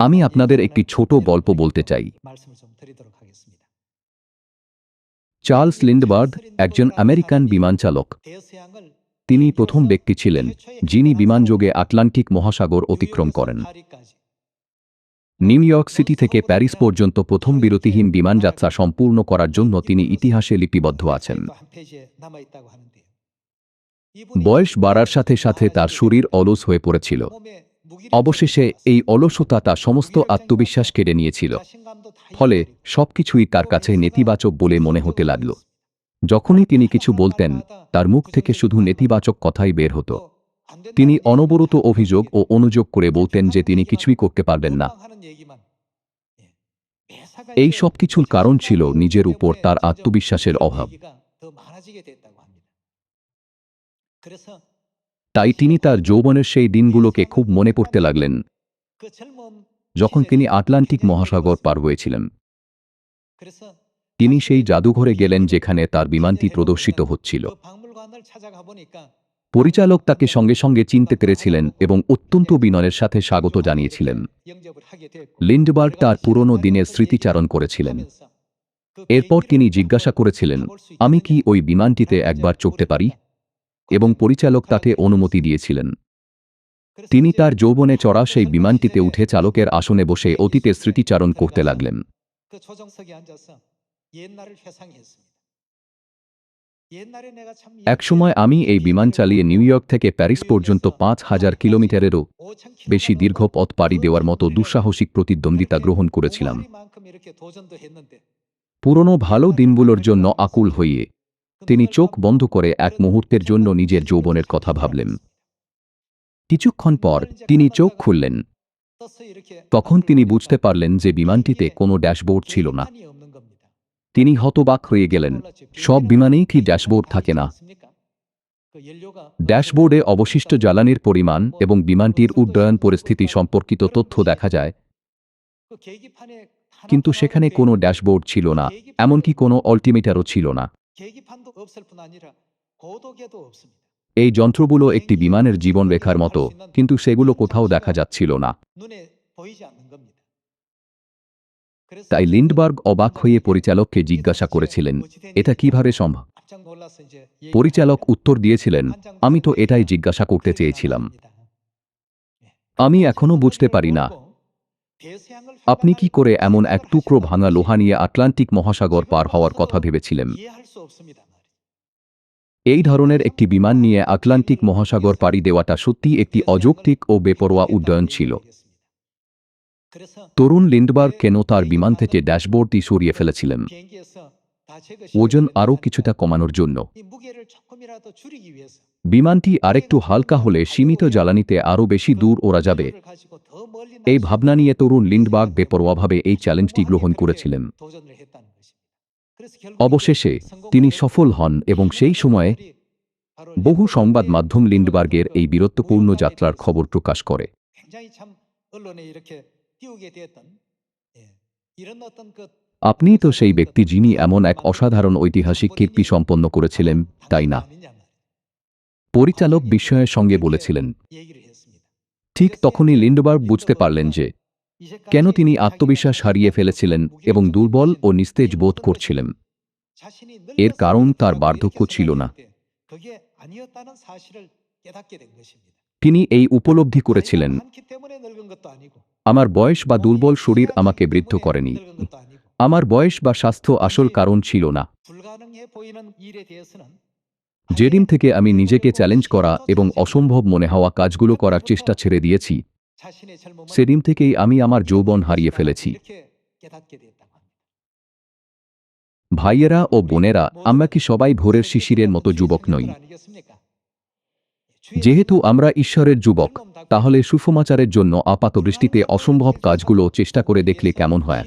আমি আপনাদের একটি ছোট গল্প বলতে চাই। চার্লস লিন্ডবার্গ একজন আমেরিকান বিমান চালক। তিনি প্রথম ব্যক্তি ছিলেন যিনি বিমানযোগে আটলান্টিক মহাসাগর অতিক্রম করেন। নিউ ইয়র্ক সিটি থেকে প্যারিস পর্যন্ত প্রথম বিরতিহীন বিমান যাত্রা সম্পূর্ণ করার জন্য তিনি ইতিহাসে লিপিবদ্ধ আছেন। বয়স বাড়ার সাথে সাথে তার শরীর অলস হয়ে পড়েছিল। অবশেষে এই অলসতা তার সমস্ত আত্মবিশ্বাস কেড়ে নিয়েছিল। ফলে সবকিছুই তার কাছে নেতিবাচক বলে মনে হতে লাগল। যখনই তিনি কিছু বলতেন, তার মুখ থেকে শুধু নেতিবাচক কথাই বের হতো। তিনি অনবরত অভিযোগ ও অনুযোগ করে বলতেন যে তিনি কিছুই করতে পারবেন না। এই সব কিছুর কারণ ছিল নিজের উপর তার আত্মবিশ্বাসের অভাব। তাই তিনি তার যৌবনের সেই দিনগুলোকে খুব মনে করতে লাগলেন, যখন তিনি আটলান্টিক মহাসাগর পার হয়েছিলেন। তিনি সেই জাদুঘরে গেলেন যেখানে তার বিমানটি প্রদর্শিত হচ্ছিল। পরিচালক তাকে সঙ্গে সঙ্গে চিনতে পেরেছিলেন এবং অত্যন্ত বিনয়ের সাথে স্বাগত জানিয়েছিলেন। লিন্ডবার্গ তার পুরনো দিনের স্মৃতিচারণ করেছিলেন। এরপর তিনি জিজ্ঞাসা করেছিলেন, আমি কি ওই বিমানটিতে একবার চড়তে পারি? এবং পরিচালক তাকে অনুমতি দিয়েছিলেন। তিনি তার যৌবনে চড়া সেই বিমানটিতে উঠে চালকের আসনে বসে অতীতের স্মৃতিচারণ করতে লাগলেন। একসময় আমি এই বিমান চালিয়ে নিউ ইয়র্ক থেকে প্যারিস পর্যন্ত ৫,০০০ কিলোমিটারেরও বেশি দীর্ঘ পথ পাড়ি দেওয়ার মতো দুঃসাহসিক প্রতিদ্বন্দ্বিতা গ্রহণ করেছিলাম। পুরনো ভালো দিনগুলোর জন্য আকুল হয়ে তিনি চোখ বন্ধ করে এক মুহূর্তের জন্য নিজের যৌবনের কথা ভাবলেন। কিছুক্ষণ পর তিনি চোখ খুললেন। তখন তিনি বুঝতে পারলেন যে বিমানটিতে কোনো ড্যাশবোর্ড ছিল না। তিনি হতবাক হয়ে গেলেন। সব বিমানেই কি ড্যাশবোর্ড থাকে না? ড্যাশবোর্ডে অবশিষ্ট জ্বালানির পরিমাণ এবং বিমানটির উড্ডয়ন পরিস্থিতি সম্পর্কিত তথ্য দেখা যায়, কিন্তু সেখানে কোনো ড্যাশবোর্ড ছিল না, এমনকি কোনো অল্টিমিটারও ছিল না। এই যন্ত্রগুলো একটি বিমানের জীবনরেখার মতো, কিন্তু সেগুলো কোথাও দেখা যাচ্ছিল না। তাই লিন্ডবার্গ অবাক হয়ে পরিচালককে জিজ্ঞাসা করেছিলেন, এটা কিভাবে সম্ভব? পরিচালক উত্তর দিয়েছিলেন, আমি তো এটাই জিজ্ঞাসা করতে চেয়েছিলাম। আমি এখনো বুঝতে পারি না, আপনি কি করে এমন এক টুকরো ভাঙা লোহা নিয়ে আটলান্টিক মহাসাগর পার হওয়ার কথা ভেবেছিলেন? এই ধরনের একটি বিমান নিয়ে আটলান্টিক মহাসাগর পাড়ি দেওয়াটা সত্যিই একটি অযৌক্তিক ও বেপরোয়া উড্ডয়ন ছিল। তরুণ লিন্ডবার্গ কেন তার বিমান থেকে ড্যাশবোর্ডটি সরিয়ে ফেলেছিলেন? ওজন আরও কিছুটা কমানোর জন্য। বিমানটি আরেকটু হালকা হলে সীমিত জ্বালানিতে আরও বেশি দূর ওড়া যাবে। এই ভাবনা নিয়ে তরুণ লিন্ডবার্গ বেপরোয়াভাবে এই চ্যালেঞ্জটি গ্রহণ করেছিলেন। অবশেষে তিনি সফল হন এবং সেই সময়ে বহু সংবাদ মাধ্যম লিন্ডবার্গের এই বীরত্বপূর্ণ যাত্রার খবর প্রকাশ করে। আপনি তো সেই ব্যক্তি যিনি এমন এক অসাধারণ ঐতিহাসিক কীর্তি সম্পন্ন করেছিলেন, তাই না? পরিচালক বিস্ময়ের সঙ্গে বলেছিলেন। ঠিক তখনই লিন্ডবার্গ বুঝতে পারলেন যে কেন তিনি আত্মবিশ্বাস হারিয়ে ফেলেছিলেন এবং দুর্বল ও নিস্তেজ বোধ করছিলেন। এর কারণ তার বার্ধক্য ছিল না। তিনি এই উপলব্ধি করেছিলেন, আমার বয়স বা দুর্বল শরীর আমাকে বৃদ্ধ করেনি। আমার বয়স বা স্বাস্থ্য আসল কারণ ছিল না। যেদিন থেকে আমি নিজেকে চ্যালেঞ্জ করা এবং অসম্ভব মনে হওয়া কাজগুলো করার চেষ্টা ছেড়ে দিয়েছি, সেদিন থেকেই আমি আমার যৌবন হারিয়ে ফেলেছি। ভাইয়েরা ও বোনেরা, আমরা কি সবাই ভোরের শিশিরের মতো যুবক নই? যেহেতু আমরা ঈশ্বরের যুবক, তাহলে সুসমাচারের জন্য আপাতদৃষ্টিতে অসম্ভব কাজগুলো চেষ্টা করে দেখলে কেমন হয়?